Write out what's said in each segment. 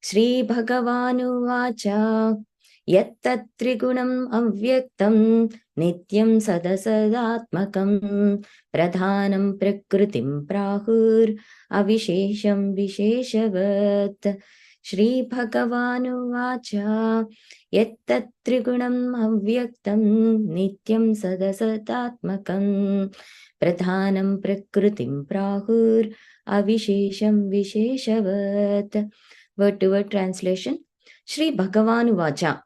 श्रीभगवानुवाच यत्तत्त्रिगुणम् अव्यक्तं नित्यं सदसदात्मकं प्रधानं प्रकृतिं प्राहुरविशेषं विशेषवत्। श्रीभगवानुवाच यत्तत्त्रिगुणम् अव्यक्तं नित्यं सदसदात्मकं प्रधानं प्रकृतिं प्राहुरविशेषं विशेषवत्। Word to word translation. Shri Bhagavan Vacha.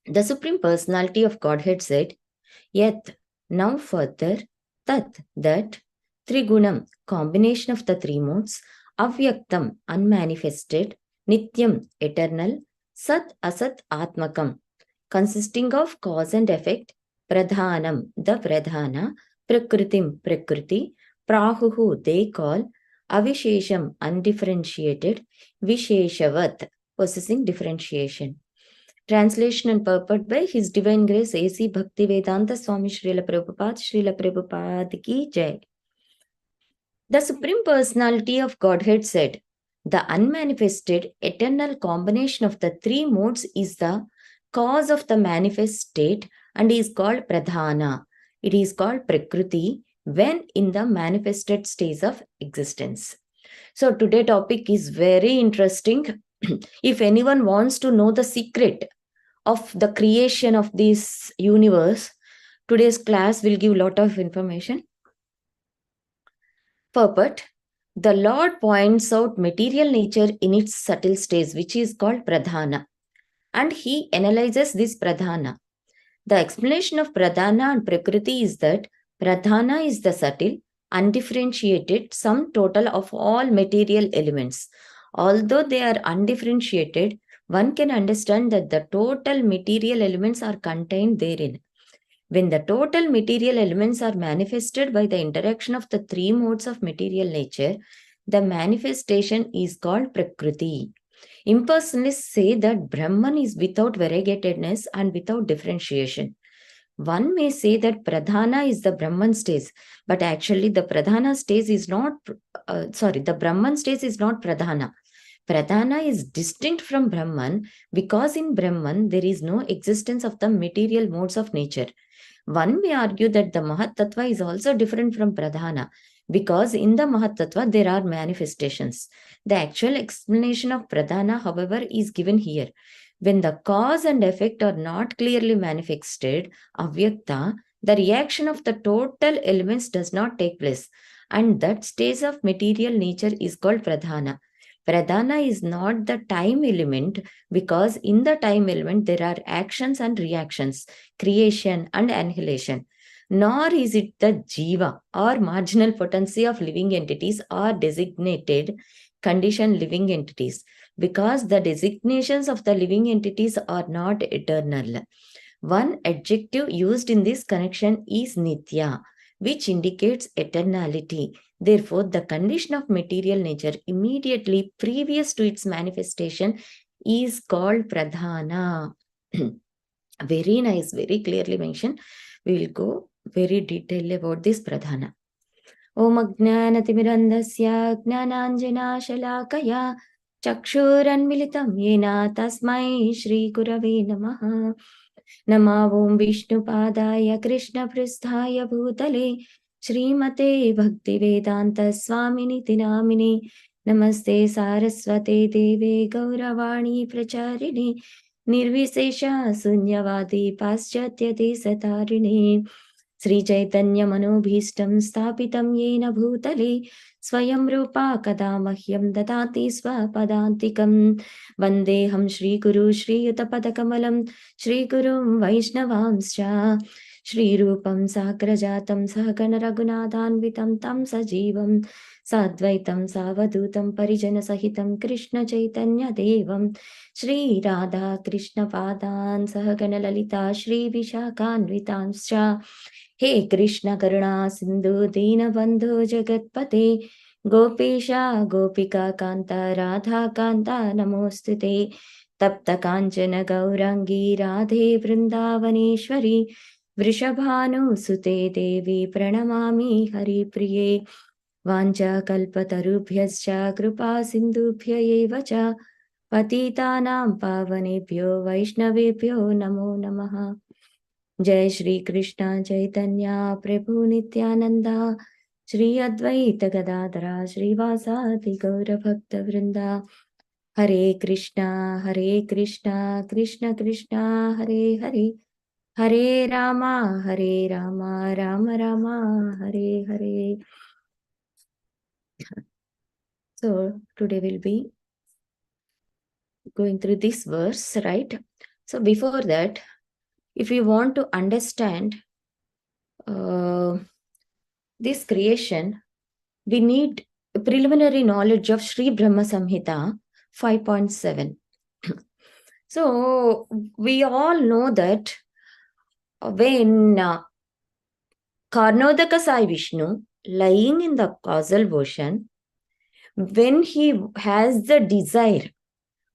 The Supreme Personality of Godhead said, Yat, now further, Tat, that, Trigunam, combination of the three modes, Avyaktam, unmanifested, Nityam, eternal, Sat, Asat, Atmakam, consisting of cause and effect, Pradhanam, the Pradhana, Prakritim, Prakriti, Prahuhu, they call, Avishesham, undifferentiated, Visheshavat, possessing differentiation. Translation and purport by His Divine Grace A.C. Bhaktivedanta Swami Srila Prabhupada ki Jai. The Supreme Personality of Godhead said, the unmanifested eternal combination of the three modes is the cause of the manifest state and is called Pradhana. It is called Prakriti when in the manifested stage of existence. So today's topic is very interesting. If anyone wants to know the secret of the creation of this universe, today's class will give a lot of information. Purport. The Lord points out material nature in its subtle stage, which is called Pradhana, and He analyzes this Pradhana. The explanation of Pradhana and Prakriti is that Pradhana is the subtle, undifferentiated sum total of all material elements. Although they are undifferentiated, one can understand that the total material elements are contained therein. When the total material elements are manifested by the interaction of the three modes of material nature, the manifestation is called Prakriti. Impersonalists say that Brahman is without variegatedness and without differentiation. One may say that Pradhana is the Brahman stage, but actually the Pradhana stage is not, the Brahman stage is not Pradhana. Pradhana is distinct from Brahman because in Brahman there is no existence of the material modes of nature. One may argue that the Mahat Tattva is also different from Pradhana because in the Mahat Tattva there are manifestations. The actual explanation of Pradhana, however, is given here. When the cause and effect are not clearly manifested, avyakta, the reaction of the total elements does not take place, and that stage of material nature is called Pradhana. Pradhana is not the time element because in the time element there are actions and reactions, creation and annihilation. Nor is it the jiva or marginal potency of living entities or designated conditioned living entities because the designations of the living entities are not eternal. One adjective used in this connection is nitya, which indicates eternality. Therefore, the condition of material nature immediately previous to its manifestation is called pradhana. Very nice, very clearly mentioned. We will go very detailed about this pradhana. Om Ajnanatimirandasya Jnananjana Shalakaya Chakshuranmilitam Yena Tasmai Shri Gurave Namaha. Nama Om Vishnupadaya Krishna Pristhaya Bhutale Srimate Bhaktivedanta Swaminiti Namini Namaste Saraswate Deve Gauravani Pracharini Nirvisesha Sunyavadi Paschatya Satarini Sri Chaitanya Manobhishtam Sthapitam Yena Bhutale Swayam Rupa Kadamahyam Dadati Swapadantikam Vandeham Shri Guru Shri Yutapadakamalam Shri Gurum Vaishnavamscha Shri Rupam Sakrajatam Sahagana Raghunathanvitam Tam Sajivam Sadvaitam Savadutam Parijana Sahitam Krishna Chaitanya Devam Shri Radha Krishna Padan Sahagana Lalita Shri Vishakhanvitamscha He Krishna Karuna Sindhu Dina Bandhu Jagatpate Gopesha Gopika Kanta Radha Kanta Namostute Tapta Kanchana Gaurangi Radhe Vrindavaneshwari Vrishabhanu Sute Devi Pranamami Hari Priye Vancha Kalpatarubhyascha Kripa Sindhubhya Evacha पतितानां पावनेभ्यो वैष्णवेभ्यो नमो नमः। जय श्री कृष्ण चैतन्य प्रभु नित्यानंद, श्री अद्वैत गदाधर श्रीवासादि गौरभक्त वृंदा। हरे कृष्णा कृष्ण कृष्ण हरे हरे, हरे Ram Ram Ram Hare Hare. So today we'll be going through this verse, right? So before that, if you want to understand this creation, we need preliminary knowledge of Sri Brahma Samhita 5.7. So we all know that when Karnodaka Sai Vishnu lying in the causal ocean, when he has the desire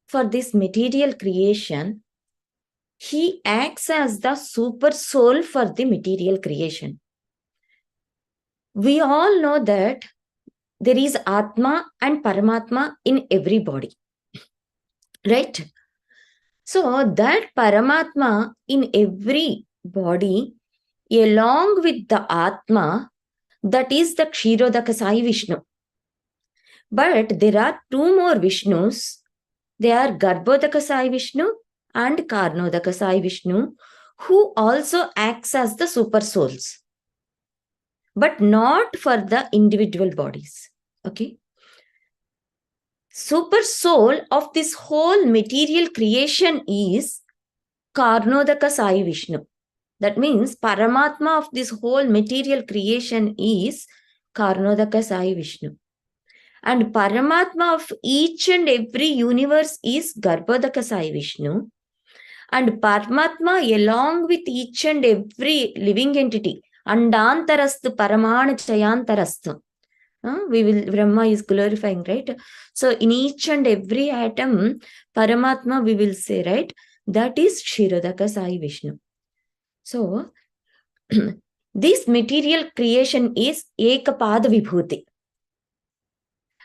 for this material creation, he acts as the super soul for the material creation. We all know that there is Atma and Paramatma in every body, right? So that Paramatma in every body, along with the Atma, that is the Kshirodaka Sai Vishnu. But there are two more Vishnus. They are Garbhodaka Sai Vishnu and Karnodaka Sai Vishnu, who also acts as the super souls, but not for the individual bodies. Okay. Super soul of this whole material creation is Karnodaka Sai Vishnu. That means Paramatma of this whole material creation is Karnodaka Sai Vishnu. And Paramatma of each and every universe is Garbhodaka Sai Vishnu. And Paramatma along with each and every living entity, Andantarastu Paramana Chayantarastu. Brahma is glorifying, right? So in each and every atom, Paramatma we will say, right? That is Kshirodaka Sai Vishnu. So this material creation is Ekapada Vibhuti.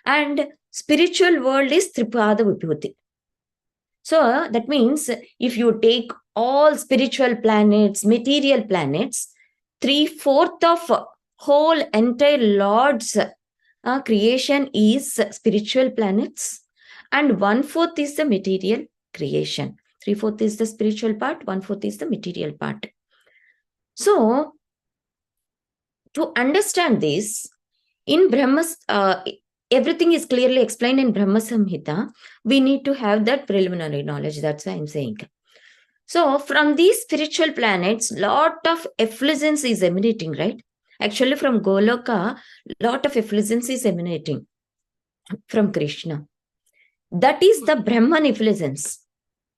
And spiritual world is Tripada Vibhuti. So that means if you take all spiritual planets, material planets, 3/4 of whole entire Lord's creation is spiritual planets, and 1/4 is the material creation. 3/4 is the spiritual part, 1/4 is the material part. So to understand this, in Brahma's everything is clearly explained in Brahma Samhita. We need to have that preliminary knowledge. That's why I'm saying. So from these spiritual planets, lot of effulgence is emanating, right? Actually, from Goloka, lot of effulgence is emanating from Krishna. That is the Brahman effulgence.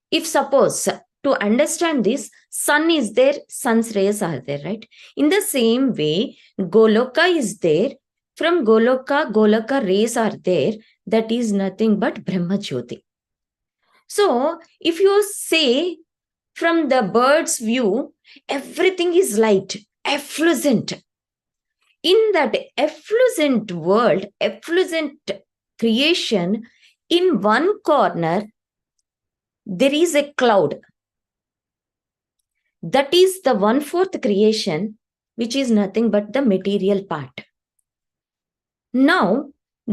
If suppose to understand this, sun is there, sun's rays are there, right? In the same way, Goloka is there. From Goloka rays are there. That is nothing but Brahma Jyoti. So if you say from the bird's view, everything is light, effulgent. In that effulgent world, effulgent creation, in one corner, there is a cloud. That is the 1/4 creation, which is nothing but the material part. Now,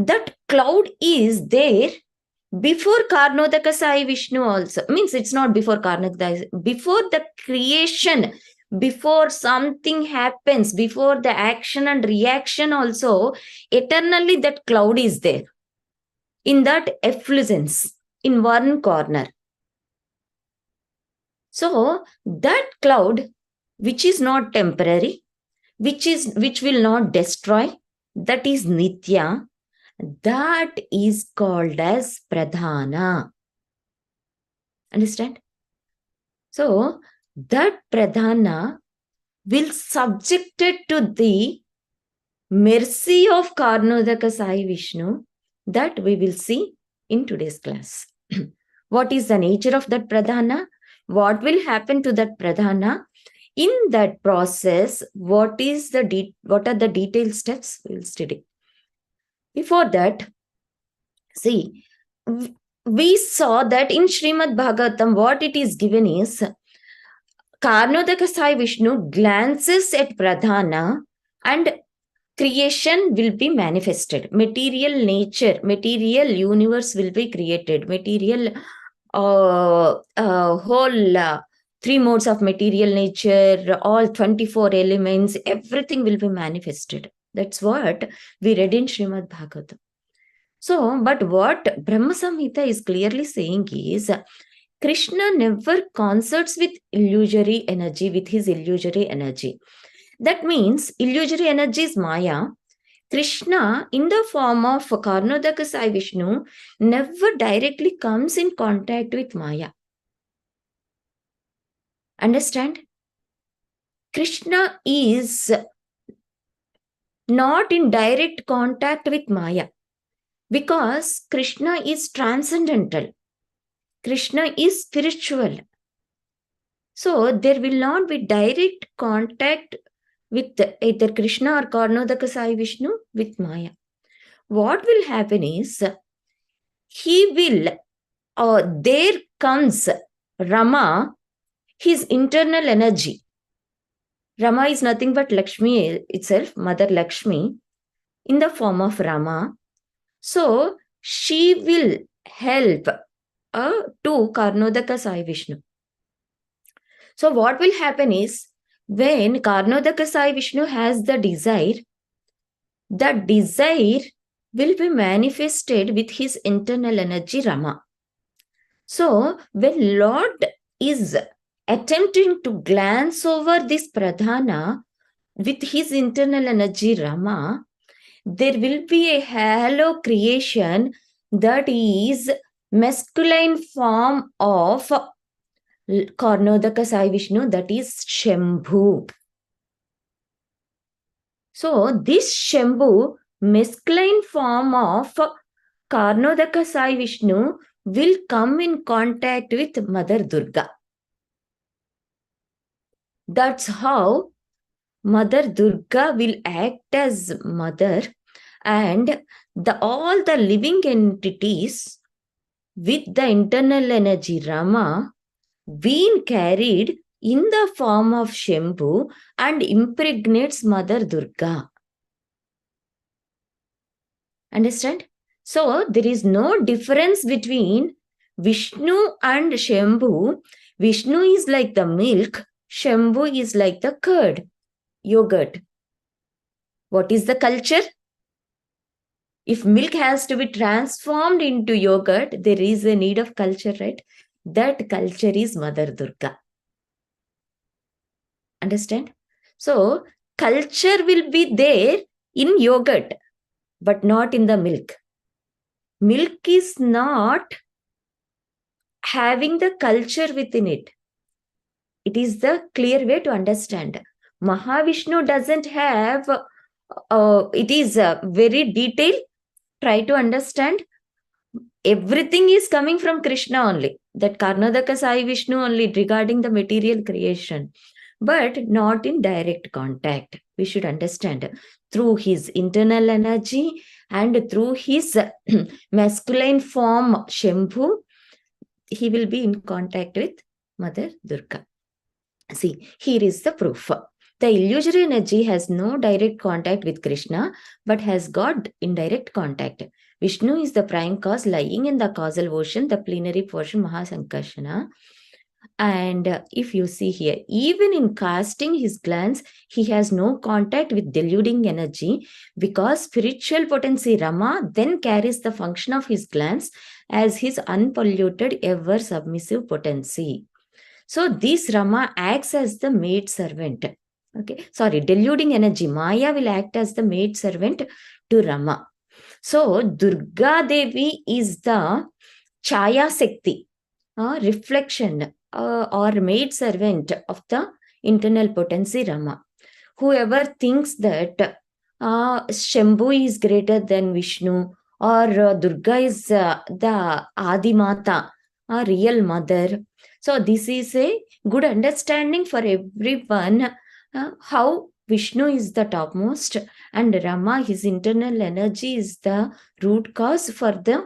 that cloud is there before Karnodaka Sai Vishnu also. Means it's not before Karnodaka, before the creation, before something happens, before the action and reaction also, eternally that cloud is there. In that effulgence, in one corner. So that cloud, which is not temporary, which will not destroy, that is Nitya, that is called as Pradhana. Understand? So that Pradhana will subjected to the mercy of Karnodaka Sai Vishnu, that we will see in today's class. What is the nature of that Pradhana? What will happen to that Pradhana? In that process, what are the detailed steps? We will study. Before that, see, we saw that in Srimad Bhagavatam, what it is given is Karnodaka Sai Vishnu glances at Pradhana and creation will be manifested. Material nature, material universe will be created. Material whole three modes of material nature, all 24 elements, everything will be manifested. That's what we read in Srimad Bhagavatam. So, but what Brahma Samhita is clearly saying is Krishna never consorts with illusory energy, with his illusory energy. That means illusory energy is Maya. Krishna, in the form of Karnodaka Sai Vishnu, never directly comes in contact with Maya. Understand? Krishna is not in direct contact with Maya because Krishna is transcendental. Krishna is spiritual. So there will not be direct contact with either Krishna or Karnodaka Sai Vishnu with Maya. What will happen is he will, there comes Rama, his internal energy. Rama is nothing but Lakshmi itself, Mother Lakshmi, in the form of Rama. So she will help to Karnodaka Sai Vishnu. So what will happen is when Karnodaka Sai Vishnu has the desire will be manifested with his internal energy Rama. So when Lord is attempting to glance over this Pradhana with his internal energy Rama, there will be a halo creation that is masculine form of Karnodaka Sai Vishnu, that is Shambhu. So this Shambhu, masculine form of Karnodaka Sai Vishnu, will come in contact with Mother Durga. That's how Mother Durga will act as mother, and all the living entities with the internal energy Rama being carried in the form of Shambhu and impregnates Mother Durga. Understand? So there is no difference between Vishnu and Shambhu. Vishnu is like the milk, Shambhu is like the curd, yogurt. What is the culture? If milk has to be transformed into yogurt, there is a need of culture, right? That culture is Mother Durga. Understand? So, culture will be there in yogurt, but not in the milk. Milk is not having the culture within it. It is the clear way to understand. Mahavishnu doesn't have, it is very detailed. Try to understand. Everything is coming from Krishna only. That Karnodaka Sai Vishnu only regarding the material creation. But not in direct contact. We should understand through his internal energy and through his masculine form Shambhu, he will be in contact with Mother Durga. See, here is the proof. The illusory energy has no direct contact with Krishna, but has got indirect contact. Vishnu is the prime cause lying in the causal ocean, the plenary portion Mahasankarshana. And if you see here, even in casting his glance, he has no contact with deluding energy because spiritual potency Rama then carries the function of his glance as his unpolluted, ever submissive potency. So this Rama acts as the maid servant. Okay, sorry, deluding energy. Maya will act as the maid servant to Rama. So Durga Devi is the Chaya Shakti, reflection or maid servant of the internal potency Rama. Whoever thinks that Shambhu is greater than Vishnu or Durga is the Adimata, real mother. So this is a good understanding for everyone how Vishnu is the topmost and Rama, his internal energy, is the root cause for the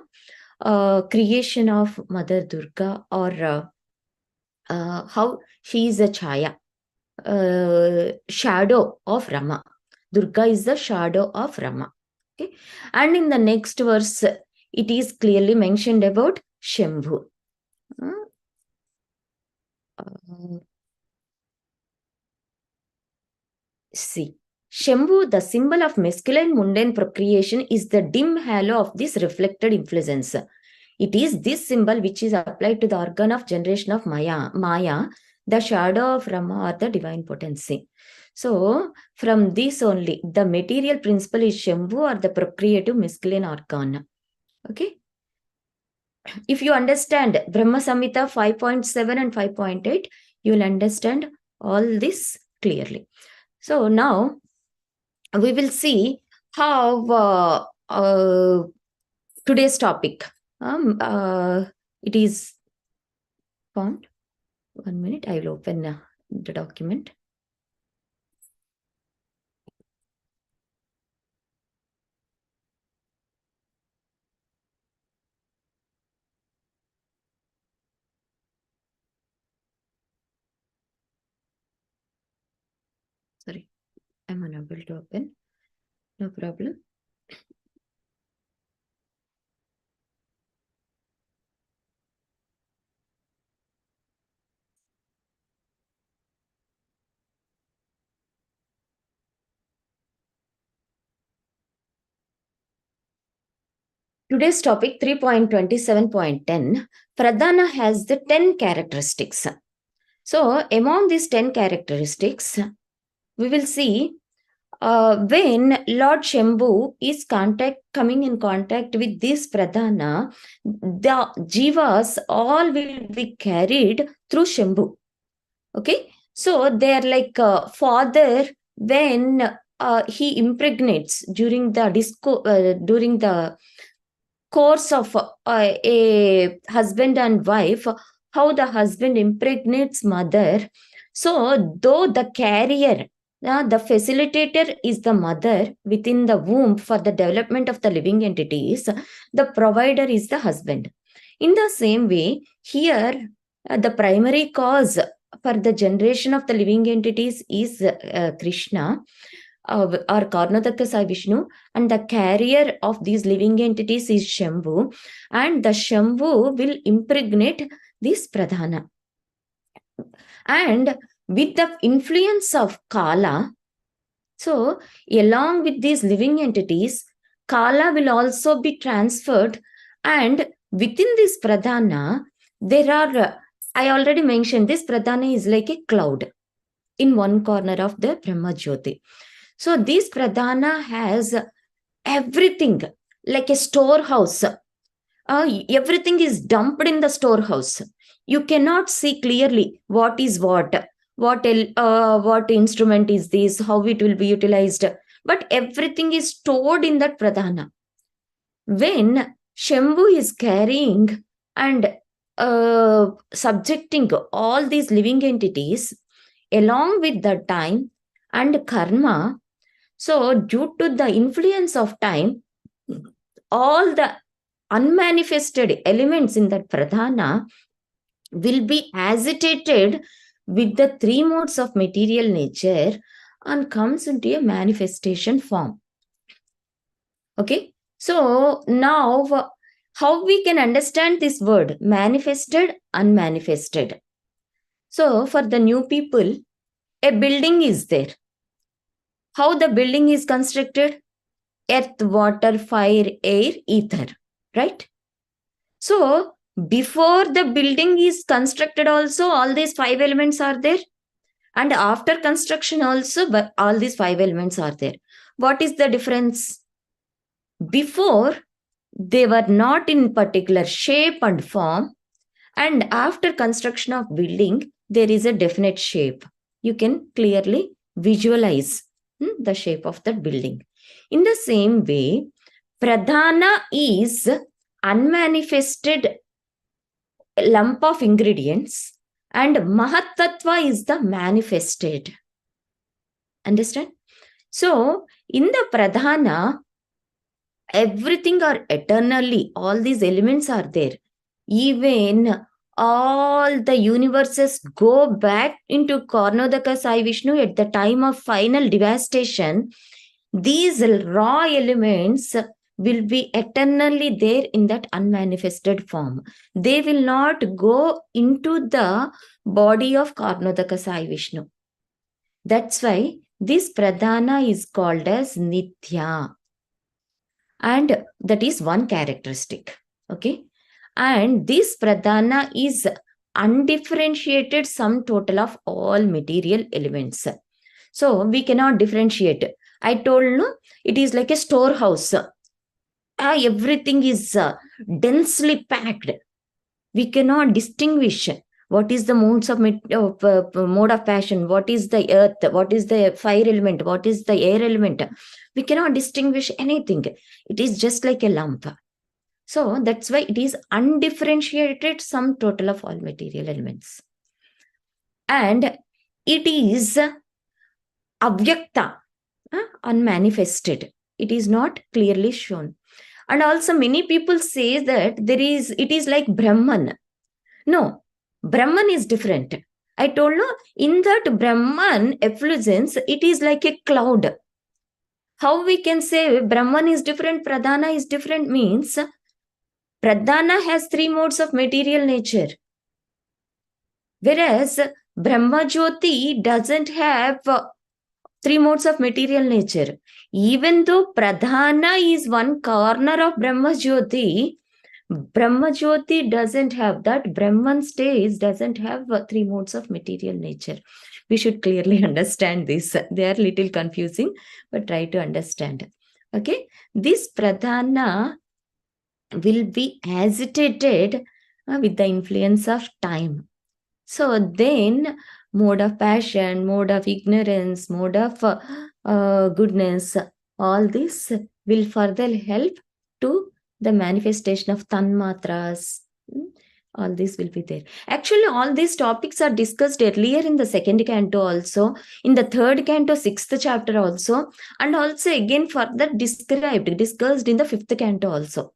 creation of Mother Durga, or how she is a Chaya, shadow of Rama. Durga is the shadow of Rama. Okay, and in the next verse, it is clearly mentioned about Shambhu. See, Shambhu, the symbol of masculine mundane procreation, is the dim halo of this reflected influence. It is this symbol which is applied to the organ of generation of Maya, the shadow of Rama or the divine potency. So, from this only, the material principle is Shambhu, or the procreative masculine organ. Okay. If you understand Brahma Samhita 5.7 and 5.8, you will understand all this clearly. So, now we will see how today's topic it is found. 1 minute, I will open the document. Sorry, I'm unable to open. No problem. Today's topic 3.27.10, Pradhana has the 10 characteristics. So, among these 10 characteristics, we will see when Lord Shambhu is coming in contact with this Pradhana, the jivas all will be carried through Shambhu. Okay, so they are like father when he impregnates during the course of a husband and wife, how the husband impregnates mother. So, though the carrier, the facilitator is the mother within the womb for the development of the living entities, the provider is the husband. In the same way, here, the primary cause for the generation of the living entities is Krishna, or Karnataka Sai Vishnu, and the carrier of these living entities is Shambhu, and the Shambhu will impregnate this Pradhana. And with the influence of Kala, so along with these living entities, Kala will also be transferred, and within this Pradhana, there are, I already mentioned, this Pradhana is like a cloud in one corner of the Brahma Jyoti. So this Pradhana has everything like a storehouse. Everything is dumped in the storehouse. You cannot see clearly what is what instrument is this, how it will be utilized. But everything is stored in that Pradhana. When Shambhu is carrying and subjecting all these living entities along with the time and karma, so due to the influence of time, all the unmanifested elements in that Pradhana will be agitated with the three modes of material nature and comes into a manifestation form. Okay, so now how we can understand this word manifested, unmanifested. So for the new people, a building is there. How the building is constructed? Earth, water, fire, air, ether, right? So before the building is constructed also, all these five elements are there. And after construction also, but all these five elements are there. What is the difference? Before, they were not in particular shape and form. And after construction of building, there is a definite shape. You can clearly visualize the shape of that building. In the same way, Pradhana is unmanifested lump of ingredients and Mahatattva is the manifested. Understand? So, in the Pradhana, everything are eternally, all these elements are there. Even all the universes go back into Karnodaka Sai Vishnu at the time of final devastation. These raw elements will be eternally there in that unmanifested form. They will not go into the body of Karnodaka Sai Vishnu. That's why this Pradhana is called as Nitya. And that is one characteristic. Okay. And this Pradhana is undifferentiated sum total of all material elements. So we cannot differentiate. I told no, it is like a storehouse. Everything is densely packed. We cannot distinguish what is the mode of passion, what is the earth, what is the fire element, what is the air element. We cannot distinguish anything. It is just like a lump. So that's why it is undifferentiated sum total of all material elements. And it is avyakta, unmanifested. It is not clearly shown. And also many people say that it is like Brahman. No, Brahman is different. I told you, in that Brahman effulgence, it is like a cloud. How we can say Brahman is different, Pradhana is different means Pradhana has three modes of material nature. Whereas Brahma Jyoti doesn't have three modes of material nature. Even though Pradhana is one corner of Brahma Jyoti doesn't have that. Brahman stage doesn't have three modes of material nature. We should clearly understand this. They are little confusing, but try to understand. Okay. This Pradhana will be agitated with the influence of time. So then mode of passion, mode of ignorance, mode of goodness, all this will further help to the manifestation of tanmatras. All this will be there. Actually, all these topics are discussed earlier in the second canto also, in the third canto, sixth chapter also, and also again further discussed in the fifth canto also.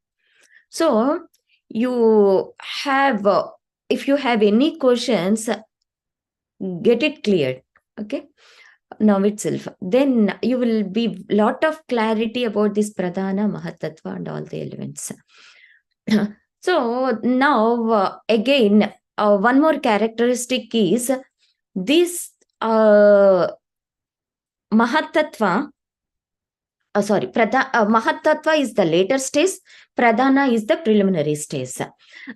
So you have, if you have any questions, get it cleared. Okay. Now itself. Then you will be lot of clarity about this Pradhana, Mahatattva and all the elements. So now again, one more characteristic is this Mahatattva. Mahatattva is the later stage, Pradhana is the preliminary stage.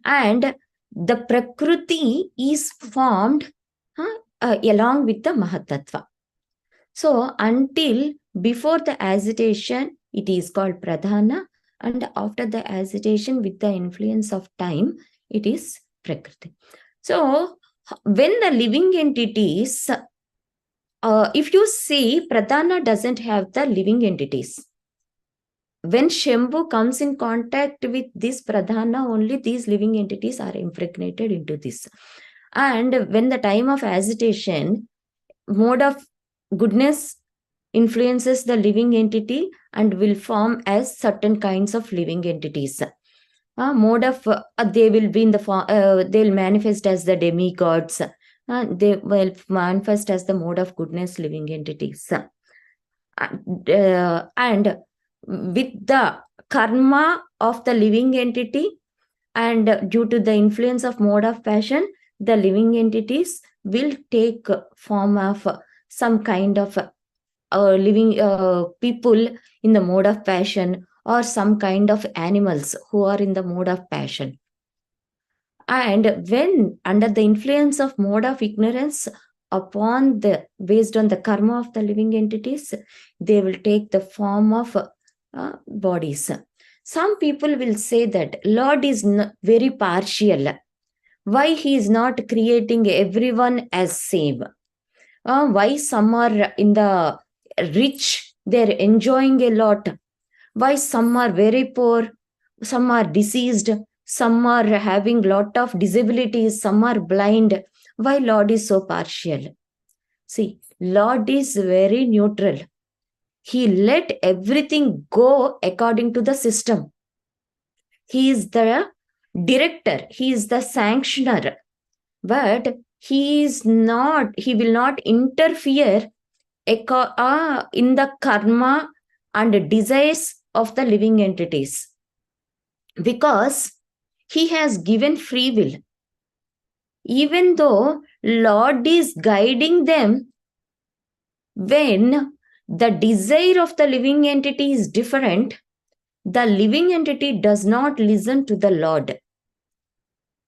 And the Prakriti is formed along with the Mahatattva. So until before the agitation, it is called Pradhana, and after the agitation with the influence of time, it is Prakriti. So when the living entities, if you see, Pradhana doesn't have the living entities. When Shambhu comes in contact with this Pradhana, only these living entities are impregnated into this. And when the time of agitation, mode of goodness influences the living entity and will form as certain kinds of living entities. Mode of they will be in the form, they'll manifest as the demigods. They will manifest as the mode of goodness living entities. And with the karma of the living entity and due to the influence of mode of passion, the living entities will take form of some kind of living people in the mode of passion, or some kind of animals who are in the mode of passion. And when under the influence of mode of ignorance, based on the karma of the living entities, they will take the form of bodies. Some people will say that Lord is very partial. Why he is not creating everyone as same? Why some are in the rich, they're enjoying a lot? Why some are very poor, some are diseased, some are having lot of disabilities, some are blind? Why Lord is so partial? See, Lord is very neutral. he let everything go according to the system. He is the director, he is the sanctioner, but he will not interfere in the karma and desires of the living entities, because he has given free will. Even though Lord is guiding them, when the desire of the living entity is different, the living entity does not listen to the Lord.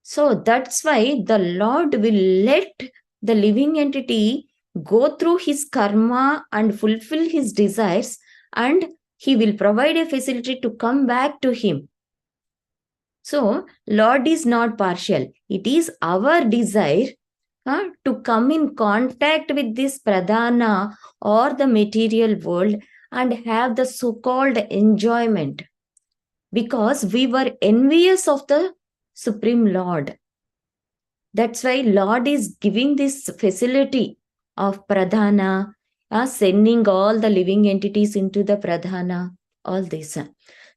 So that's why the Lord will let the living entity go through his karma and fulfill his desires, and he will provide a facility to come back to him. So Lord is not partial. It is our desire to come in contact with this pradhana or the material world and have the so-called enjoyment, because we were envious of the Supreme Lord. That's why Lord is giving this facility of pradhana, sending all the living entities into the pradhana, all this.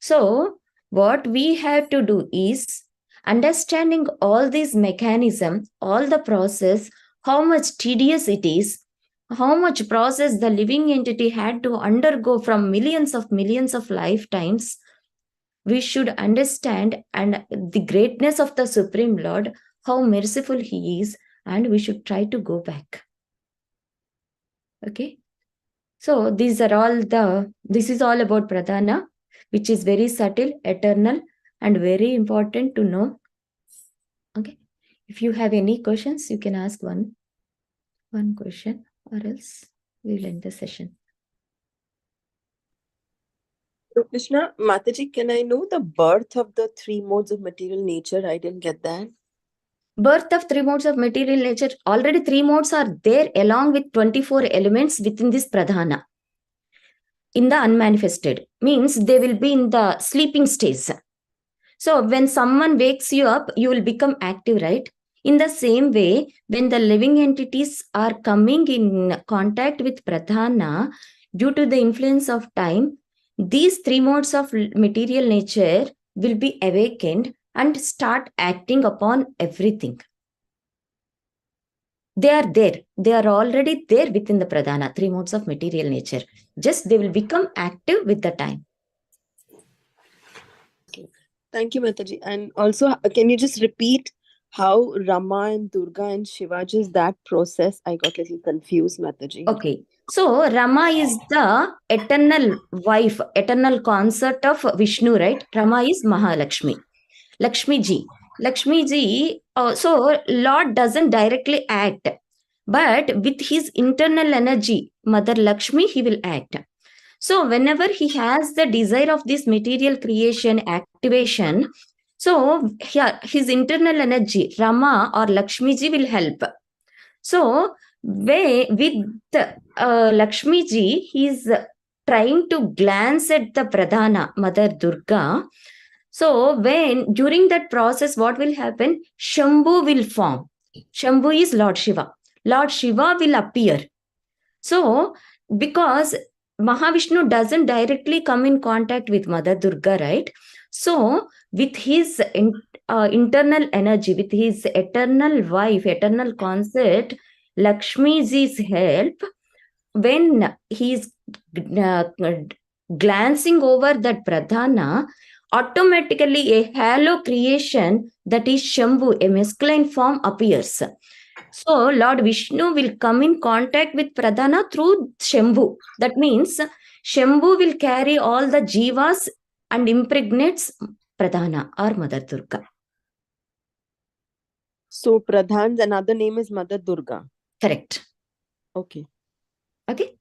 So what we have to do is understanding all this mechanism, all the process, how much tedious it is, how much process the living entity had to undergo from millions of lifetimes. We should understand and the greatness of the Supreme Lord, how merciful he is, and we should try to go back. Okay, so this is all about pradhana, which is very subtle, eternal, and very important to know. Okay, if you have any questions, you can ask one question, or else we'll end the session. So Krishna, Mataji, can I know the birth of the three modes of material nature? I didn't get that. Birth of three modes of material nature, already three modes are there along with 24 elements within this pradhana. In the unmanifested, means they will be in the sleeping stage. So when someone wakes you up, you will become active, right? In the same way, when the living entities are coming in contact with pradhana, due to the influence of time, these three modes of material nature will be awakened and start acting upon everything. They are there. They are already there within the pradhana, three modes of material nature. Just they will become active with the time. Okay. Thank you, Mataji. And also, can you just repeat how Rama and Durga and Shiva, just that process? I got a little confused, Mataji. Okay. So Rama is the eternal wife, eternal consort of Vishnu, right? Rama is Mahalakshmi. Lakshmi ji. Lakshmi ji, so Lord doesn't directly act, but with his internal energy, Mother Lakshmi, he will act. So whenever he has the desire of this material creation activation, so here his internal energy, Rama or Lakshmi ji, will help. So with Lakshmi ji, he is trying to glance at the Pradhana, Mother Durga. So when during that process, what will happen? Shambhu will form. Shambhu is Lord Shiva. Lord Shiva will appear. So because Mahavishnu doesn't directly come in contact with Mother Durga, right? So with his internal energy, with his eternal wife, eternal concept, Lakshmi's help, when he is glancing over that pradhana, automatically a halo creation, that is Shambhu, a masculine form, appears. So Lord Vishnu will come in contact with pradhana through Shambhu. That means Shambhu will carry all the jivas and impregnates pradhana or Mother Durga. So Pradhan's another name is Mother Durga. Correct. Okay. Okay.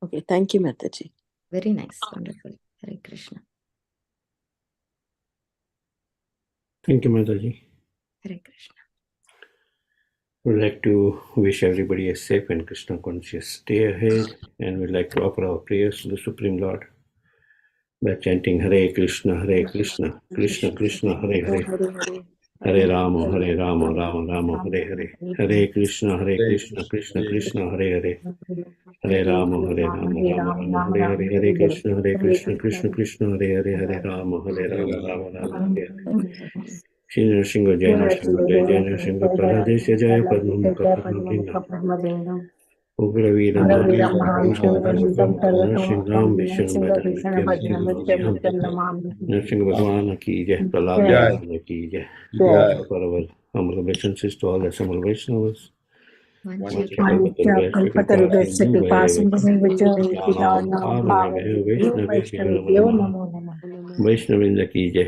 Okay. Thank you, Mataji. Very nice. Wonderful. Hare Krishna. Thank you, Mataji. Hare Krishna. We'd like to wish everybody a safe and Krishna conscious day ahead, and we'd like to offer our prayers to the Supreme Lord by chanting Hare Krishna, Krishna Krishna, Hare Hare, Hare Rama, Rama Rama, Hare Hare, Hare Krishna, Krishna Krishna, Hare Hare, Hare Rama, Rama Hare Hare, Hare Krishna, Krishna Krishna, Hare Hare, Hare Rama, Rama Rama Hare Hare. Shri Nrsimha Jai Nrsimha Jai Jai Nrsimha Praradesya Jaya Padmamukha Padmabhinam Ugra Veera Mahadeva Bhushan Sarvatam Nrsimham Vishnu Bhajan Nrsimha Bhagwan ki Jai, Prahlad Bhagwan ki Jai. For our humble obeisances to all the Samal Vaishnavas. वैष्णविंद की जय,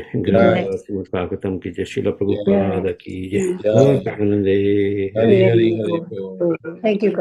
स्वागतम की जय, शिला प्रभुपाद की जय, गौर प्रेमानंदे। Thank you.